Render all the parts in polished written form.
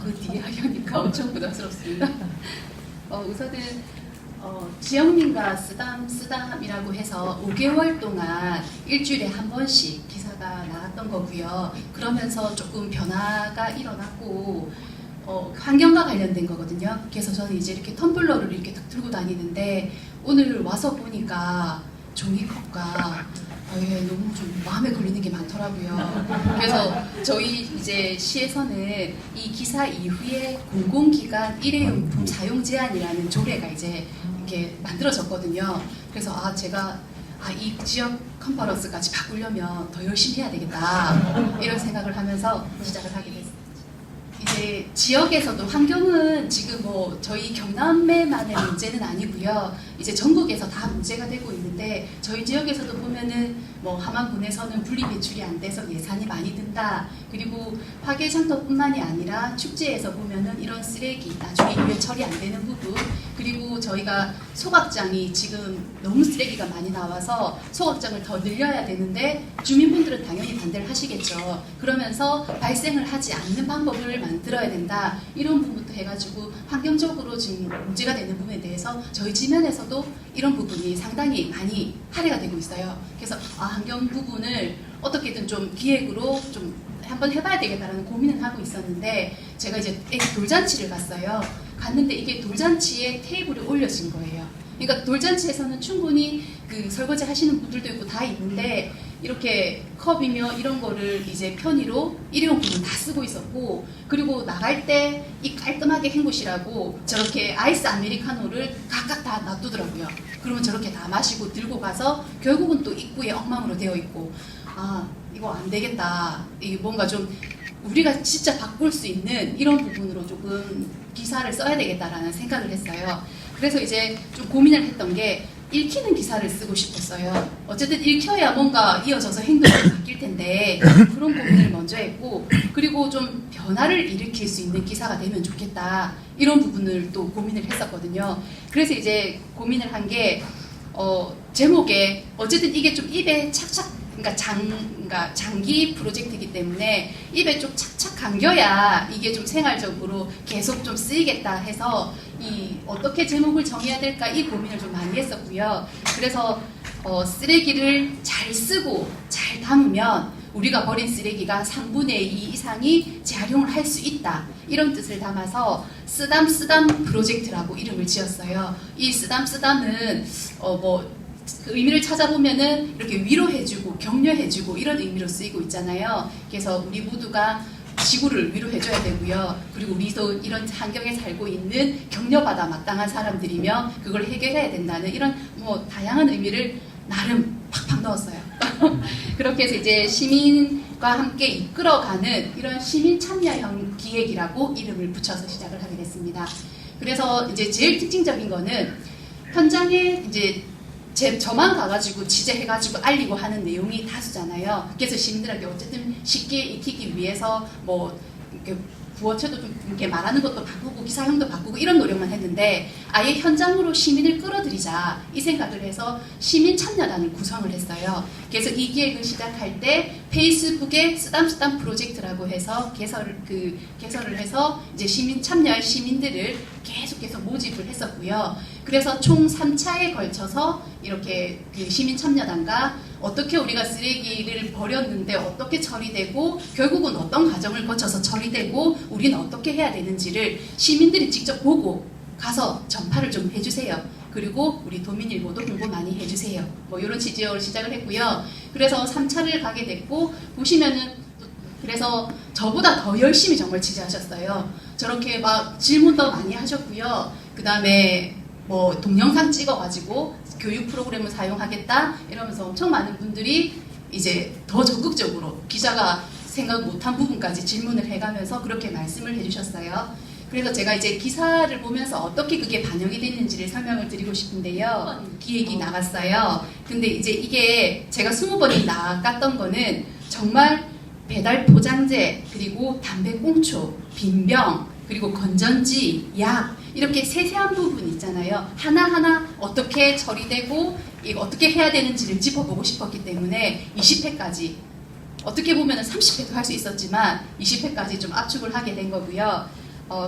그 뒤에 하려니까 엄청 부담스럽습니다. 우선은 지영님과 쓰담이라고 해서 5개월 동안 일주일에 한 번씩 기사가 나왔던 거고요. 그러면서 조금 변화가 일어났고 환경과 관련된 거거든요. 그래서 저는 이제 이렇게 텀블러를 이렇게 딱 들고 다니는데 오늘 와서 보니까 종이컵과 너무 좀 마음에 걸리는 게 많더라고요. 그래서 저희 이제 시에서는 이 기사 이후에 공공기관 일회용품 사용 제한이라는 조례가 이제 이렇게 만들어졌거든요. 그래서 제가 이 지역 컨퍼런스까지 바꾸려면 더 열심히 해야 되겠다 이런 생각을 하면서 시작을 하게 됐습니다. 이제 지역에서도 환경은 지금 뭐 저희 경남에만의 문제는 아니고요. 이제 전국에서 다 문제가 되고 있는데 저희 지역에서도 보면은 뭐 함안군에서는 분리배출이 안 돼서 예산이 많이 든다. 그리고 화개장터뿐만이 아니라 축제에서 보면은 이런 쓰레기 나중에 유해 처리 안 되는 부분, 그리고 저희가 소각장이 지금 너무 쓰레기가 많이 나와서 소각장을 더 늘려야 되는데 주민분들은 당연히 반대를 하시겠죠. 그러면서 발생을 하지 않는 방법을 만들어야 된다. 이런 부분부터 해가지고 환경적으로 지금 문제가 되는 부분에 대해서 저희 지면에서도 이런 부분이 상당히 많이 할애가 되고 있어요. 그래서 환경 부분을 어떻게든 좀 기획으로 좀 한번 해봐야 되겠다라는 고민을 하고 있었는데 제가 이제 돌잔치를 갔는데 이게 돌잔치에 테이블이 올려진 거예요. 그러니까 돌잔치에서는 충분히 그 설거지 하시는 분들도 있고 다 있는데 이렇게 컵이며 이런 거를 이제 편의로 일회용품을 다 쓰고 있었고, 그리고 나갈 때 이 깔끔하게 헹구시라고 저렇게 아이스 아메리카노를 각각 다 놔두더라고요. 그러면 저렇게 다 마시고 들고 가서 결국은 또 입구에 엉망으로 되어 있고, 이거 안 되겠다. 이게 뭔가 좀 우리가 진짜 바꿀 수 있는 이런 부분으로 조금 기사를 써야 되겠다라는 생각을 했어요. 그래서 이제 좀 고민을 했던 게 읽히는 기사를 쓰고 싶었어요. 어쨌든 읽혀야 뭔가 이어져서 행동이 바뀔 텐데 그런 고민을 먼저 했고, 그리고 좀 변화를 일으킬 수 있는 기사가 되면 좋겠다. 이런 부분을 또 고민을 했었거든요. 그래서 이제 고민을 한 게 제목에 어쨌든 이게 좀 입에 착착 그러니까 장기 프로젝트이기 때문에 입에 좀 착착 감겨야 이게 좀 생활적으로 계속 좀 쓰이겠다 해서 어떻게 제목을 정해야 될까 이 고민을 좀 많이 했었고요. 그래서 쓰레기를 잘 쓰고 잘 담으면 우리가 버린 쓰레기가 3분의 2 이상이 재활용을 할 수 있다. 이런 뜻을 담아서 쓰담 프로젝트라고 이름을 지었어요. 이 쓰담은 그 의미를 찾아보면은 이렇게 위로해주고 격려해주고 이런 의미로 쓰이고 있잖아요. 그래서 우리 모두가 지구를 위로해줘야 되고요. 그리고 우리도 이런 환경에 살고 있는 격려받아 마땅한 사람들이며 그걸 해결해야 된다는 이런 다양한 의미를 나름 팍팍 넣었어요. 그렇게 해서 이제 시민과 함께 이끌어가는 이런 시민 참여형 기획이라고 이름을 붙여서 시작을 하게 됐습니다. 그래서 이제 제일 특징적인 거는 현장에 이제 저만 가가지고 취재해가지고 알리고 하는 내용이 다수잖아요. 그래서 시민들에게 어쨌든 쉽게 익히기 위해서 이렇게 부어체도 좀 이렇게 말하는 것도 바꾸고 기사형도 바꾸고 이런 노력만 했는데 아예 현장으로 시민을 끌어들이자 이 생각을 해서 시민 참여단을 구성을 했어요. 그래서 이 기획을 시작할 때 페이스북에 쓰담 프로젝트라고 해서 개설을 해서 이제 시민 참여할 시민들을 계속해서 모집을 했었고요. 그래서 총 3차에 걸쳐서 이렇게 그 시민 참여단과 어떻게 우리가 쓰레기를 버렸는데 어떻게 처리되고 결국은 어떤 과정을 거쳐서 처리되고 우리는 어떻게 해야 되는지를 시민들이 직접 보고 가서 전파를 좀 해주세요. 그리고 우리 도민일보도 홍보 많이 해주세요. 이런 취지로 시작을 했고요. 그래서 3차를 가게 됐고 보시면은 그래서 저보다 더 열심히 정말 취재하셨어요. 저렇게 막 질문도 많이 하셨고요. 그 다음에 동영상 찍어가지고 교육 프로그램을 사용하겠다 이러면서 엄청 많은 분들이 이제 더 적극적으로 기자가 생각 못한 부분까지 질문을 해가면서 그렇게 말씀을 해주셨어요. 그래서 제가 이제 기사를 보면서 어떻게 그게 반영이 됐는지를 설명을 드리고 싶은데요. 기획이 나갔어요. 근데 이제 이게 제가 20번이 나갔던 거는 정말 배달 포장재, 그리고 담배꽁초, 빈병, 그리고 건전지, 약 이렇게 세세한 부분 있잖아요. 하나하나 어떻게 처리되고 이거 어떻게 해야 되는지를 짚어보고 싶었기 때문에 20회까지 어떻게 보면 30회도 할 수 있었지만 20회까지 좀 압축을 하게 된 거고요.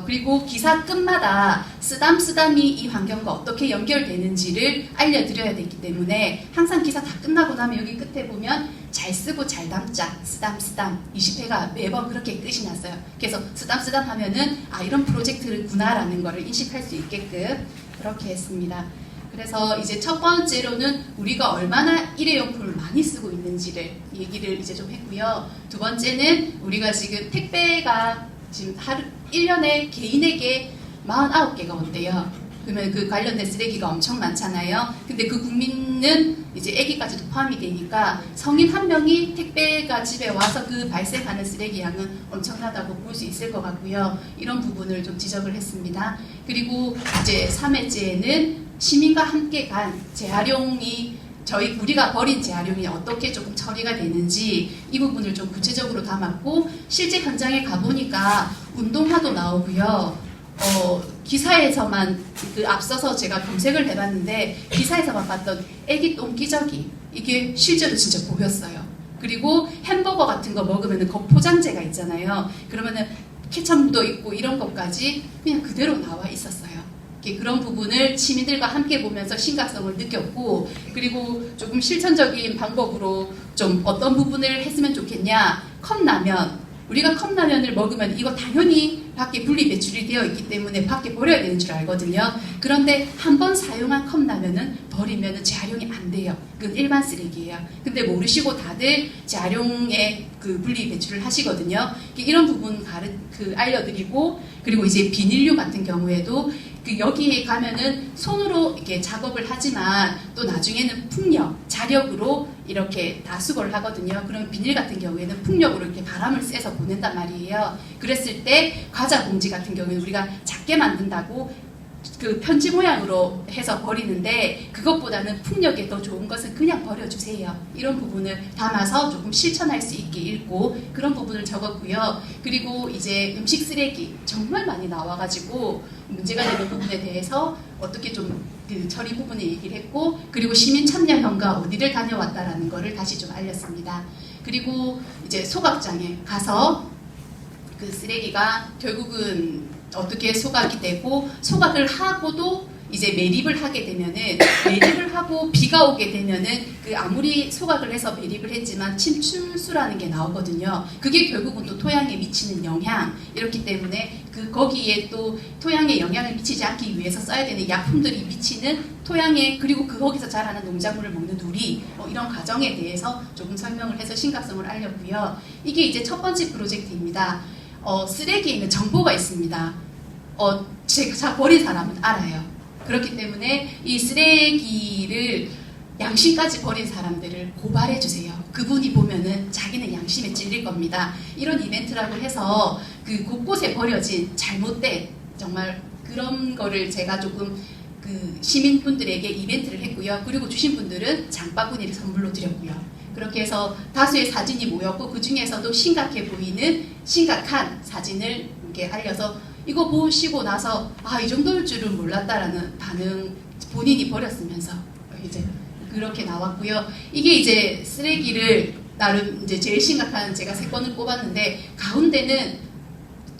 그리고 기사 끝마다 쓰담쓰담이 이 환경과 어떻게 연결되는지를 알려드려야 되기 때문에 항상 기사 다 끝나고 나면 여기 끝에 보면 잘 쓰고 잘 담자 쓰담쓰담 20회가 매번 그렇게 끝이 났어요. 그래서 쓰담쓰담 하면은 아 이런 프로젝트구나라는 거를 인식할 수 있게끔 그렇게 했습니다. 그래서 이제 첫 번째로는 우리가 얼마나 일회용품을 많이 쓰고 있는지를 얘기를 이제 좀 했고요. 두 번째는 우리가 지금 택배가 지금 1년에 개인에게 49개가 온대요. 그러면 그 관련된 쓰레기가 엄청 많잖아요. 근데 그 국민은 이제 아기까지도 포함이 되니까 성인 한 명이 택배가 집에 와서 그 발생하는 쓰레기 양은 엄청나다고 볼 수 있을 것 같고요. 이런 부분을 좀 지적을 했습니다. 그리고 이제 3회째는 시민과 함께 간 재활용이 우리가 버린 재활용이 어떻게 조금 처리가 되는지 이 부분을 좀 구체적으로 담았고 실제 현장에 가보니까 운동화도 나오고요. 기사에서만 앞서서 제가 검색을 해봤는데 기사에서만 봤던 애기 똥기저귀 이게 실제로 진짜 보였어요. 그리고 햄버거 같은 거 먹으면 그 포장재가 있잖아요. 그러면은 케첩 묻어 있고 이런 것까지 그냥 그대로 나와 있었어요. 그런 부분을 시민들과 함께 보면서 심각성을 느꼈고 그리고 조금 실천적인 방법으로 좀 어떤 부분을 했으면 좋겠냐. 컵라면 우리가 컵라면을 먹으면 이거 당연히 밖에 분리 배출이 되어 있기 때문에 밖에 버려야 되는 줄 알거든요. 그런데 한 번 사용한 컵라면은 버리면 재활용이 안 돼요. 그건 일반 쓰레기예요. 근데 모르시고 다들 재활용에 그 분리 배출을 하시거든요. 이런 부분 알려드리고 그리고 이제 비닐류 같은 경우에도 여기에 가면은 손으로 이렇게 작업을 하지만 또 나중에는 풍력, 자력으로 이렇게 다 수거를 하거든요. 그럼 비닐 같은 경우에는 풍력으로 이렇게 바람을 쐬서 보낸단 말이에요. 그랬을 때 과자 봉지 같은 경우에는 우리가 작게 만든다고 그 편지 모양으로 해서 버리는데 그것보다는 풍력에 더 좋은 것은 그냥 버려주세요. 이런 부분을 담아서 조금 실천할 수 있게 읽고 그런 부분을 적었고요. 그리고 이제 음식 쓰레기 정말 많이 나와가지고 문제가 되는 부분에 대해서 어떻게 좀 그 처리 부분을 얘기를 했고 그리고 시민 참여형과 어디를 다녀왔다라는 거를 다시 좀 알렸습니다. 그리고 이제 소각장에 가서 그 쓰레기가 결국은 어떻게 소각이 되고 소각을 하고도 이제 매립을 하게 되면은 매립을 하고 비가 오게 되면은 그 아무리 소각을 해서 매립을 했지만 침출수라는 게 나오거든요. 그게 결국은 또 토양에 미치는 영향 이렇기 때문에 거기에 또 토양에 영향을 미치지 않기 위해서 써야 되는 약품들이 미치는 토양에 그리고 거기서 자라는 농작물을 먹는 우리 이런 과정에 대해서 조금 설명을 해서 심각성을 알렸고요. 이게 이제 첫 번째 프로젝트입니다. 쓰레기에는 정보가 있습니다. 제가 버린 사람은 알아요. 그렇기 때문에 이 쓰레기를 양심까지 버린 사람들을 고발해 주세요. 그분이 보면은 자기는 양심에 찔릴 겁니다. 이런 이벤트라고 해서 그 곳곳에 버려진 잘못된 정말 그런 거를 제가 조금 그 시민분들에게 이벤트를 했고요. 그리고 주신 분들은 장바구니를 선물로 드렸고요. 그렇게 해서 다수의 사진이 모였고 그 중에서도 심각해 보이는 심각한 사진을 이렇게 알려서 이거 보시고 나서 이 정도일 줄은 몰랐다라는 반응 본인이 버렸으면서 이제 그렇게 나왔고요. 이게 이제 쓰레기를 나름 이제 제일 심각한 제가 3건을 꼽았는데 가운데는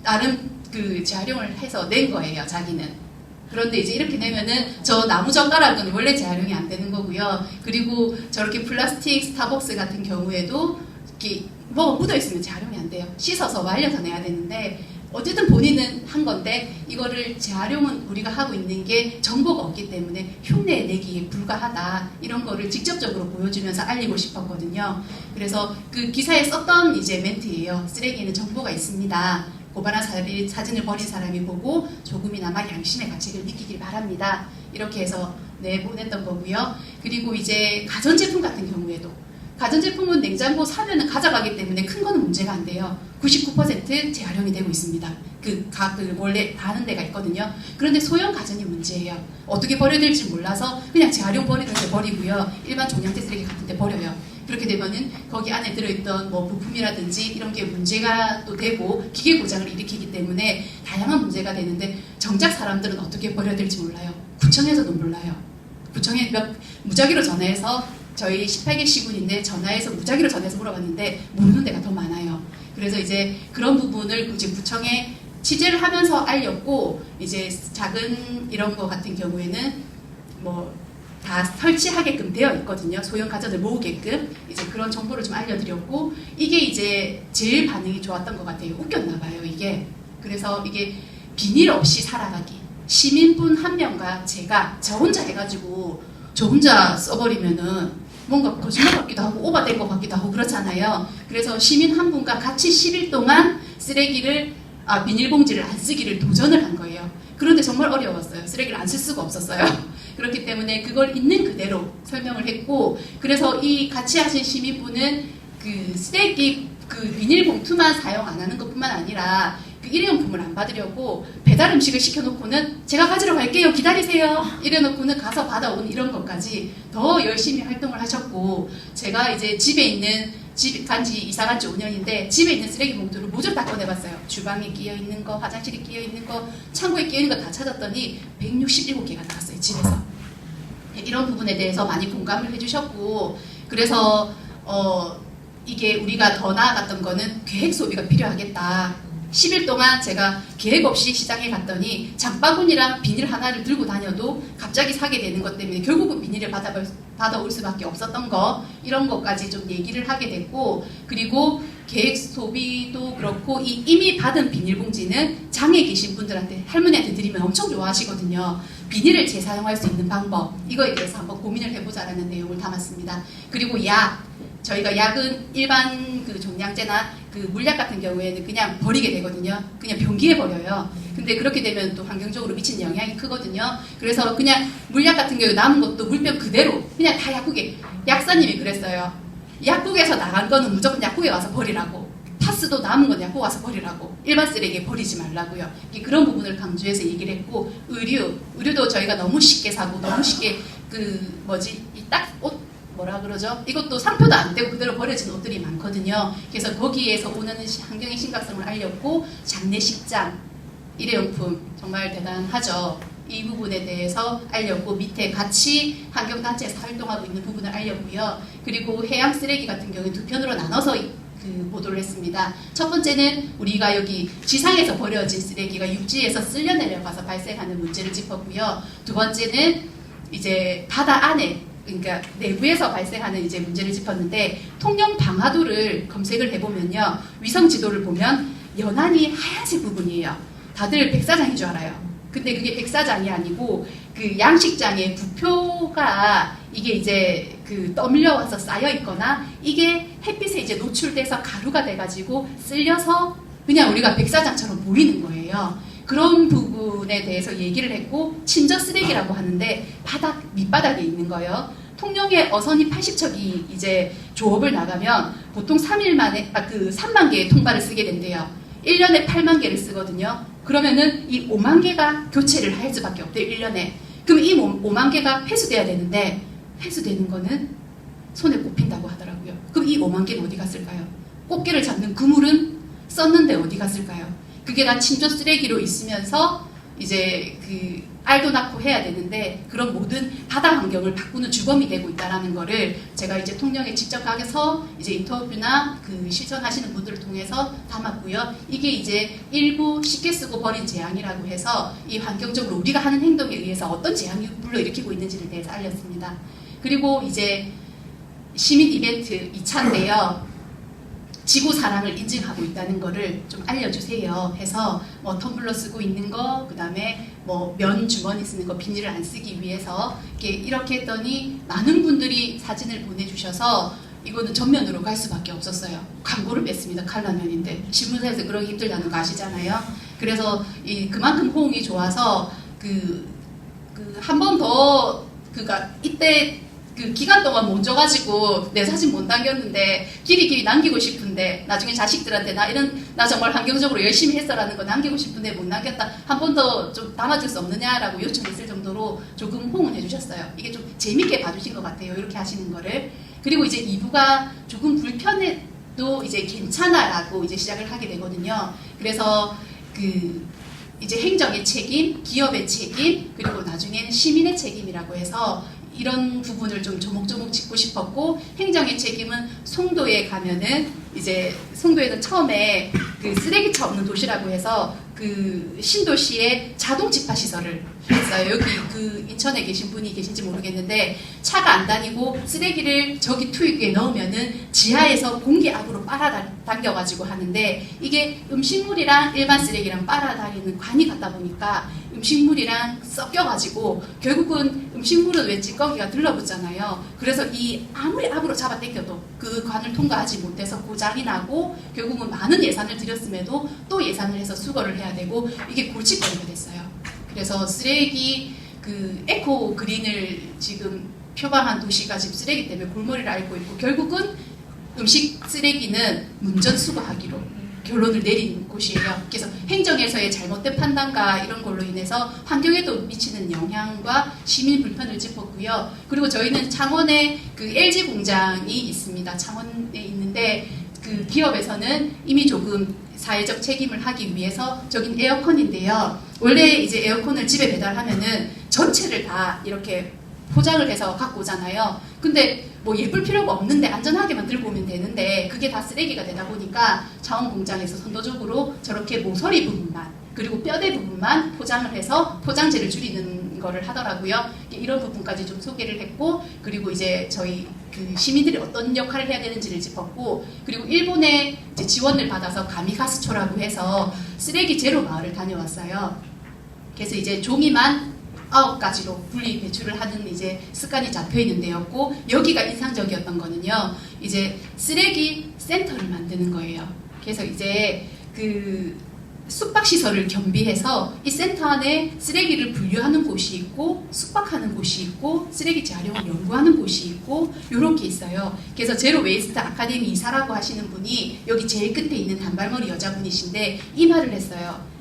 나름 그 재활용을 해서 낸 거예요. 자기는. 그런데 이제 이렇게 내면은 저 나무젓가락은 원래 재활용이 안 되는 거고요. 그리고 저렇게 플라스틱 스타벅스 같은 경우에도 이렇게 뭐가 묻어 있으면 재활용이 안 돼요. 씻어서 말려서 내야 되는데 어쨌든 본인은 한 건데 이거를 재활용은 우리가 하고 있는 게 정보가 없기 때문에 흉내 내기에 불과하다 이런 거를 직접적으로 보여주면서 알리고 싶었거든요. 그래서 그 기사에 썼던 이제 멘트예요. 쓰레기에는 정보가 있습니다. 고발한 사진을 버린 사람이 보고 조금이나마 양심의 가책을 느끼길 바랍니다. 이렇게 해서 내보냈던 거고요. 그리고 이제 가전제품 같은 경우에도 가전제품은 냉장고 사면은 가져가기 때문에 큰 거는 문제가 안 돼요. 99% 재활용이 되고 있습니다. 그 원래 다 하는 데가 있거든요. 그런데 소형 가전이 문제예요. 어떻게 버려야 될지 몰라서 그냥 재활용 버리는 데 버리고요. 일반 종량제 쓰레기 같은 데 버려요. 그렇게 되면은 거기 안에 들어있던 뭐 부품이라든지 이런 게 문제가 또 되고 기계 고장을 일으키기 때문에 다양한 문제가 되는데 정작 사람들은 어떻게 버려야 될지 몰라요. 구청에서도 몰라요. 구청에 무작위로 전화해서 저희 18개 시군인데 전화해서 무작위로 전화해서 물어봤는데 모르는 데가 더 많아요. 그래서 이제 그런 부분을 이제 구청에 취재를 하면서 알렸고 이제 작은 이런 거 같은 경우에는 뭐 다 설치하게끔 되어 있거든요. 소형 가전을 모으게끔 이제 그런 정보를 좀 알려드렸고 이게 이제 제일 반응이 좋았던 것 같아요. 웃겼나 봐요 이게. 그래서 이게 비닐 없이 살아가기. 시민분 한 명과 제가 저 혼자 해가지고 저 혼자 써버리면은 뭔가 거짓말 같기도 하고 오바된 것 같기도 하고 그렇잖아요. 그래서 시민 한 분과 같이 10일 동안 비닐봉지를 안 쓰기를 도전을 한 거예요. 그런데 정말 어려웠어요. 쓰레기를 안 쓸 수가 없었어요. 그렇기 때문에 그걸 있는 그대로 설명을 했고, 그래서 이 같이 하신 시민분은 그 쓰레기 비닐봉투만 사용 안 하는 것뿐만 아니라 그 일회용품을 안 받으려고 배달 음식을 시켜놓고는 제가 가지러 갈게요 기다리세요 이래놓고는 가서 받아온 이런 것까지 더 열심히 활동을 하셨고, 제가 이제 집에 있는 이사 간지 5년인데 집에 있는 쓰레기 봉투를 모두 다 꺼내봤어요. 주방에 끼어 있는 거, 화장실에 끼어 있는 거, 창고에 끼어 있는 거 다 찾았더니 167개가 나왔어요 집에서. 이런 부분에 대해서 많이 공감을 해주셨고, 그래서 이게 우리가 더 나아갔던 거는 계획 소비가 필요하겠다. 10일 동안 제가 계획 없이 시장에 갔더니 장바구니랑 비닐 하나를 들고 다녀도 갑자기 사게 되는 것 때문에 결국은 비닐을 받아올 수밖에 없었던 거, 이런 것까지 좀 얘기를 하게 됐고, 그리고 계획 소비도 그렇고 이미 받은 비닐봉지는 장에 계신 분들한테, 할머니한테 드리면 엄청 좋아하시거든요. 비닐을 재사용할 수 있는 방법, 이거에 대해서 한번 고민을 해보자라는 내용을 담았습니다. 그리고 저희가 약은 일반 그 종량제나 그 물약 같은 경우에는 그냥 버리게 되거든요. 그냥 변기에 버려요. 근데 그렇게 되면 또 환경적으로 미치는 영향이 크거든요. 그래서 그냥 물약 같은 경우에 남은 것도 물병 그대로 그냥 다 약국에, 약사님이 그랬어요. 약국에서 나간 거는 무조건 약국에 와서 버리라고. 파스도 남은 건 약국 와서 버리라고. 일반 쓰레기에 버리지 말라고요. 그런 부분을 강조해서 얘기를 했고, 의류도 저희가 너무 쉽게 사고 너무 쉽게 옷 뭐라 그러죠? 이것도 상표도 안 떼고 그대로 버려진 옷들이 많거든요. 그래서 거기에서 오는 환경의 심각성을 알렸고, 장례식장, 일회용품 정말 대단하죠. 이 부분에 대해서 알렸고, 밑에 같이 환경단체에서 활동하고 있는 부분을 알렸고요. 그리고 해양 쓰레기 같은 경우는 두 편으로 나눠서 보도를 했습니다. 첫 번째는 우리가 여기 지상에서 버려진 쓰레기가 육지에서 쓸려 내려가서 발생하는 문제를 짚었고요. 두 번째는 이제 바다 안에, 그러니까 내부에서 발생하는 이제 문제를 짚었는데, 통영 방화도를 검색을 해보면요, 위성 지도를 보면 연안이 하얀색 부분이에요. 다들 백사장인 줄 알아요. 근데 그게 백사장이 아니고 그 양식장에 부표가 이게 이제 떠밀려 와서 쌓여 있거나 이게 햇빛에 이제 노출돼서 가루가 돼가지고 쓸려서 그냥 우리가 백사장처럼 보이는 거예요. 그런 부분에 대해서 얘기를 했고, 친저 쓰레기라고 하는데 바닥 밑바닥에 있는 거예요. 통영에 어선이 80척이 이제 조업을 나가면 보통 3일 만에 3만 개의 통발을 쓰게 된대요. 1년에 8만 개를 쓰거든요. 그러면은 이 5만 개가 교체를 할 수밖에 없대요. 1년에. 그럼 이 5만 개가 회수돼야 되는데 회수되는 거는 손에 꼽힌다고 하더라고요. 그럼 이 5만 개는 어디 갔을까요? 꽃게를 잡는 그물은 썼는데 어디 갔을까요? 그게 다 친조 쓰레기로 있으면서 이제 알도 낳고 해야 되는데 그런 모든 바다 환경을 바꾸는 주범이 되고 있다라는 거를 제가 이제 통영에 직접 가서 이제 인터뷰나 실천하시는 분들을 통해서 담았고요. 이게 이제 일부 쉽게 쓰고 버린 재앙이라고 해서 이 환경적으로 우리가 하는 행동에 의해서 어떤 재앙이 불러일으키고 있는지에 대해서 알렸습니다. 그리고 이제 시민 이벤트 2차인데요. 지구 사랑을 인증하고 있다는 거를 좀 알려주세요 해서 텀블러 쓰고 있는 거, 그 다음에 면 주머니 쓰는 거, 비닐을 안 쓰기 위해서 이렇게 했더니 많은 분들이 사진을 보내주셔서 이거는 전면으로 갈 수밖에 없었어요. 광고를 뺐습니다. 칼라면인데 신문사에서 그러기 힘들다는 거 아시잖아요. 그래서 그만큼 호응이 좋아서 한 번 더 이때 기간 동안 못 줘가지고 내 사진 못 남겼는데 길이 남기고 싶은데 나중에 자식들한테 나 정말 환경적으로 열심히 했어라는 거 남기고 싶은데 못 남겼다, 한 번 더 좀 담아줄 수 없느냐라고 요청했을 정도로 조금 호응을 해주셨어요. 이게 좀 재밌게 봐주신 것 같아요. 이렇게 하시는 거를. 그리고 이제 2부가 조금 불편해도 이제 괜찮아라고 이제 시작을 하게 되거든요. 그래서 이제 행정의 책임, 기업의 책임, 그리고 나중에는 시민의 책임이라고 해서 이런 부분을 좀 조목조목 짚고 싶었고, 행정의 책임은 송도에 가면은 이제 송도에는 처음에 쓰레기차 없는 도시라고 해서 그 신도시에 자동 집화 시설을 했어요. 여기 그 인천에 계신 분이 계신지 모르겠는데 차가 안 다니고 쓰레기를 저기 투입기에 넣으면은 지하에서 공기 압으로 빨아당겨가지고 하는데 이게 음식물이랑 일반 쓰레기랑 빨아다니는 관이 같다 보니까 음식물이랑 섞여가지고 결국은 음식물은 왜 찌꺼기가 들러붙잖아요. 그래서 이 아무리 압으로 잡아 당겨도 그 관을 통과하지 못해서 고장이 나고 결국은 많은 예산을 들였음에도 또 예산을 해서 수거를 해야 되고 이게 골칫거리가 됐어요. 그래서 쓰레기 그 에코 그린을 지금 표방한 도시가 지금 쓰레기 때문에 골머리를 앓고 있고 결국은 음식 쓰레기는 문전 수거하기로 결론을 내린 곳이에요. 그래서 행정에서의 잘못된 판단과 이런 걸로 인해서 환경에도 미치는 영향과 시민 불편을 짚었고요. 그리고 저희는 창원에 그 LG 공장이 있습니다. 창원에 있는데 그 기업에서는 이미 조금 사회적 책임을 하기 위해서 저긴 에어컨인데요. 원래 이제 에어컨을 집에 배달하면은 전체를 다 이렇게 포장을 해서 갖고 오잖아요. 근데 뭐 예쁠 필요가 없는데 안전하게만 들고 오면 되는데 그게 다 쓰레기가 되다 보니까 창원 공장에서 선도적으로 저렇게 모서리 부분만 그리고 뼈대 부분만 포장을 해서 포장재를 줄이는 거를 하더라고요. 이런 부분까지 좀 소개를 했고 그리고 이제 저희 그 시민들이 어떤 역할을 해야 되는지를 짚었고 그리고 일본의 이제 지원을 받아서 가미가스초라고 해서 쓰레기 제로 마을을 다녀왔어요. 그래서 이제 종이만 9가지로 분리 배출을 하는 이제 습관이 잡혀 있는 데였고 여기가 인상적이었던 거는요. 이제 쓰레기 센터를 만드는 거예요. 그래서 이제 그 숙박시설을 겸비해서 이 센터 안에 쓰레기를 분류하는 곳이 있고 숙박하는 곳이 있고 쓰레기 재활용을 연구하는 곳이 있고 이렇게 있어요. 그래서 제로 웨이스트 아카데미 이사라고 하시는 분이 여기 제일 끝에 있는 단발머리 여자분이신데 이 말을 했어요.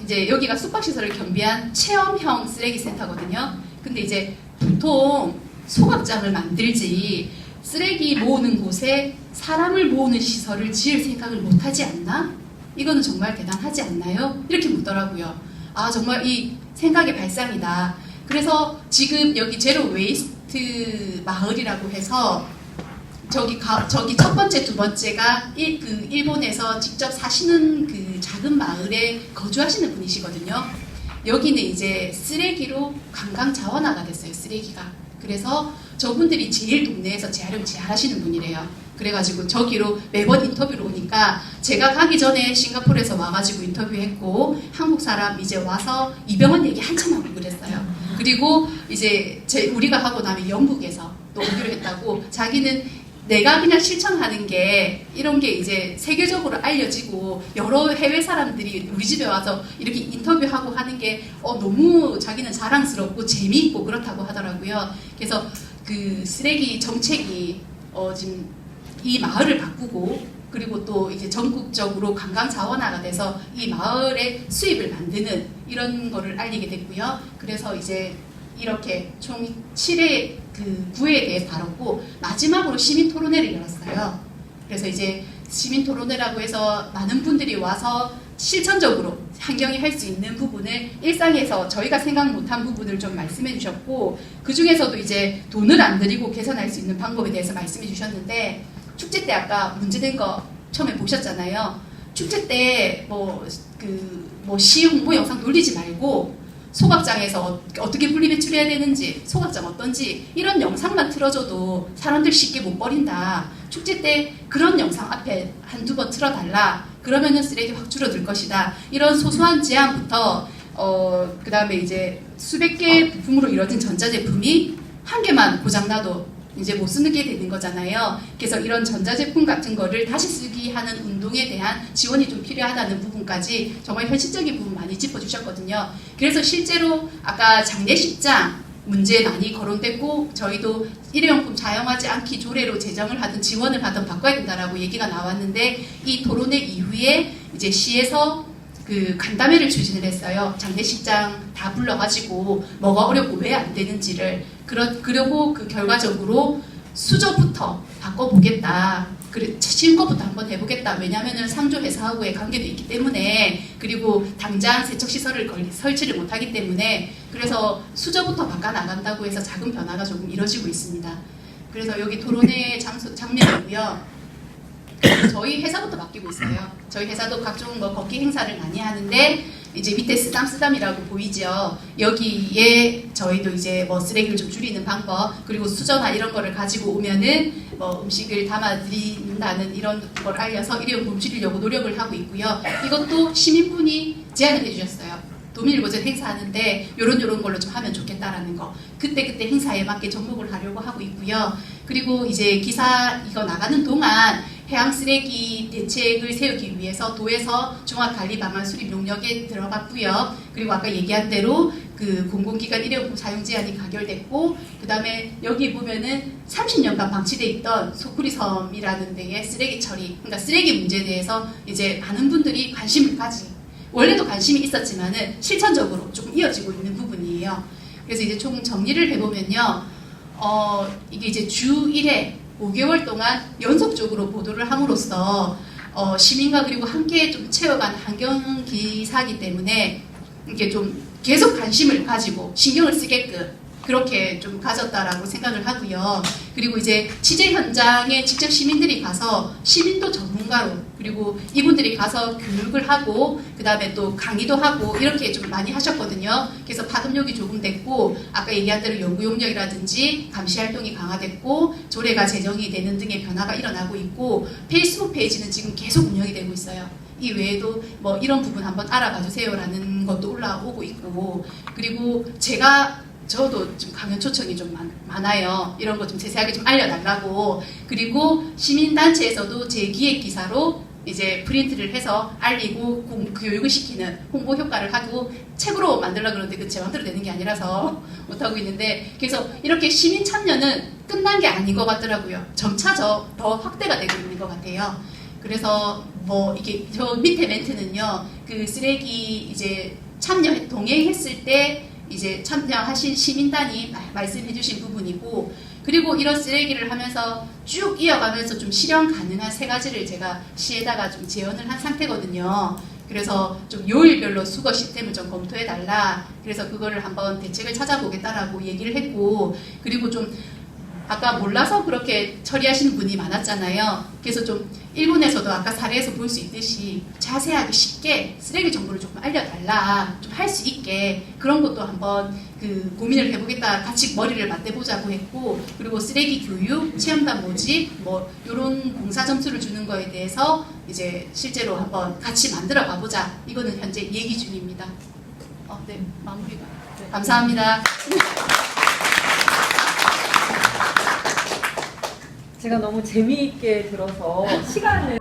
이제 여기가 숙박시설을 겸비한 체험형 쓰레기 센터거든요. 근데 이제 보통 소각장을 만들지 쓰레기 모으는 곳에 사람을 모으는 시설을 지을 생각을 못하지 않나? 이거는 정말 대단하지 않나요? 이렇게 묻더라고요. 아 정말 이 생각의 발상이다. 그래서 지금 여기 제로 웨이스트 마을이라고 해서 저기 첫 번째, 두 번째가 그 일본에서 직접 사시는 그 작은 마을에 거주하시는 분이시거든요. 여기는 이제 쓰레기로 관광 자원화가 됐어요. 쓰레기가. 그래서 저분들이 제일 동네에서 재활용 잘하시는 분이래요. 그래가지고 저기로 매번 인터뷰를 오니까 제가 가기 전에 싱가포르에서 와가지고 인터뷰했고 한국 사람 이제 와서 이병헌 얘기 한참 하고 그랬어요. 그리고 이제 우리가 하고 나면 영국에서 또 오기로 했다고 자기는 내가 그냥 실천하는 게 이런 게 이제 세계적으로 알려지고 여러 해외 사람들이 우리 집에 와서 이렇게 인터뷰하고 하는 게 너무 자기는 자랑스럽고 재미있고 그렇다고 하더라고요. 그래서 그 쓰레기 정책이 지금 이 마을을 바꾸고 그리고 또 이제 전국적으로 관광 자원화가 돼서 이 마을의 수입을 만드는 이런 거를 알리게 됐고요. 그래서 이제 이렇게 총 7회 그 구회에 대해서 다뤘고 마지막으로 시민 토론회를 열었어요. 그래서 이제 시민 토론회라고 해서 많은 분들이 와서 실천적으로 환경이 할 수 있는 부분을 일상에서 저희가 생각 못한 부분을 좀 말씀해 주셨고 그 중에서도 이제 돈을 안 들이고 개선할 수 있는 방법에 대해서 말씀해 주셨는데 축제 때 아까 문제된 거 처음에 보셨잖아요. 축제 때 시 홍보 영상 돌리지 말고 소각장에서 어떻게 분리배출해야 되는지 소각장 어떤지 이런 영상만 틀어줘도 사람들 쉽게 못 버린다. 축제 때 그런 영상 앞에 한두 번 틀어달라. 그러면은 쓰레기 확 줄어들 것이다. 이런 소소한 제안부터 그 다음에 이제 수백 개의 부품으로 이루어진 전자제품이 한 개만 고장나도 이제 못 쓰는 게 되는 거잖아요. 그래서 이런 전자제품 같은 거를 다시 쓰기 하는 운동에 대한 지원이 좀 필요하다는 부분까지 정말 현실적인 부분 많이 짚어주셨거든요. 그래서 실제로 아까 장례식장 문제 많이 거론됐고 저희도 일회용품 사용하지 않기 조례로 제정을 하든 지원을 하든 바꿔야 된다라고 얘기가 나왔는데 이 토론회 이후에 이제 시에서 그 간담회를 추진을 했어요. 장례식장 다 불러가지고 뭐가 어렵고 왜 안 되는지를 그리고 그 결과적으로 수저부터 바꿔보겠다. 쉬운 것부터 한번 해보겠다. 왜냐하면 상조회사하고의 관계도 있기 때문에 그리고 당장 세척시설을 설치를 못하기 때문에 그래서 수저부터 바꿔나간다고 해서 작은 변화가 조금 이뤄지고 있습니다. 그래서 여기 토론회 장면이고요. 저희 회사부터 맡기고 있어요. 저희 회사도 각종 뭐 걷기 행사를 많이 하는데 이제 밑에 쓰담쓰담이라고 보이죠. 여기에 저희도 이제 뭐 쓰레기를 좀 줄이는 방법, 그리고 수저나 이런 거를 가지고 오면은 뭐 음식을 담아드린다는 이런 걸 알려서 일회용품 줄이려고 노력을 하고 있고요. 이것도 시민분이 제안을 해주셨어요. 도민일보전 행사하는데 요런 걸로 좀 하면 좋겠다라는 거, 그때 행사에 맞게 접목을 하려고 하고 있고요. 그리고 이제 기사 이거 나가는 동안 해양 쓰레기 대책을 세우기 위해서 도에서 종합관리 방안 수립 용역에 들어갔고요. 그리고 아까 얘기한 대로 그 공공기관 일회용품 사용 제한이 가결됐고, 그 다음에 여기 보면은 30년간 방치돼 있던 소쿠리섬이라는 데에 쓰레기 처리, 그러니까 쓰레기 문제에 대해서 이제 많은 분들이 관심을 원래도 관심이 있었지만은 실천적으로 조금 이어지고 있는 부분이에요. 그래서 이제 총 정리를 해보면요, 이게 이제 주 1회 5개월 동안 연속적으로 보도를 함으로써 시민과 그리고 함께 좀 채워간 환경 기사이기 때문에 이게 좀 계속 관심을 가지고 신경을 쓰게끔 그렇게 좀 가졌다라고 생각을 하고요. 그리고 이제 취재 현장에 직접 시민들이 가서 시민도 전문가로, 그리고 이분들이 가서 교육을 하고 그 다음에 또 강의도 하고 이렇게 좀 많이 하셨거든요. 그래서 파급력이 조금 됐고, 아까 얘기한 대로 연구 용역이라든지 감시 활동이 강화됐고 조례가 제정이 되는 등의 변화가 일어나고 있고, 페이스북 페이지는 지금 계속 운영이 되고 있어요. 이 외에도 뭐 이런 부분 한번 알아봐 주세요라는 것도 올라오고 있고, 그리고 저도 좀 강연 초청이 좀 많아요. 이런 거 좀 세세하게 좀 알려달라고. 그리고 시민단체에서도 제 기획 기사로 이제 프린트를 해서 알리고 교육을 시키는 홍보 효과를 하고, 책으로 만들려고 그러는데 그 제 마음대로 되는 게 아니라서 못하고 있는데, 그래서 이렇게 시민 참여는 끝난 게 아닌 것 같더라고요. 점차 더 확대가 되고 있는 것 같아요. 그래서 뭐 이게 저 밑에 멘트는요, 그 쓰레기 이제 동행했을 때 이제 참여하신 시민단이 말씀해 주신 부분이고, 그리고 이런 쓰레기를 하면서 쭉 이어가면서 좀 실현 가능한 3가지를 제가 시에다가 좀 제언을 한 상태거든요. 그래서 좀 요일별로 수거 시스템을 좀 검토해 달라. 그래서 그거를 한번 대책을 찾아보겠다라고 얘기를 했고, 그리고 좀 아까 몰라서 그렇게 처리하시는 분이 많았잖아요. 그래서 좀 일본에서도 아까 사례에서 볼 수 있듯이 자세하게 쉽게 쓰레기 정보를 조금 알려달라, 좀 할 수 있게 그런 것도 한번 그 고민을 해보겠다, 같이 머리를 맞대보자고 했고, 그리고 쓰레기 교육, 체험단 모집, 뭐 이런 봉사 점수를 주는 거에 대해서 이제 실제로 한번 같이 만들어 가보자. 이거는 현재 얘기 중입니다. 네, 마무리가. 네, 감사합니다. 제가 너무 재미있게 들어서 시간을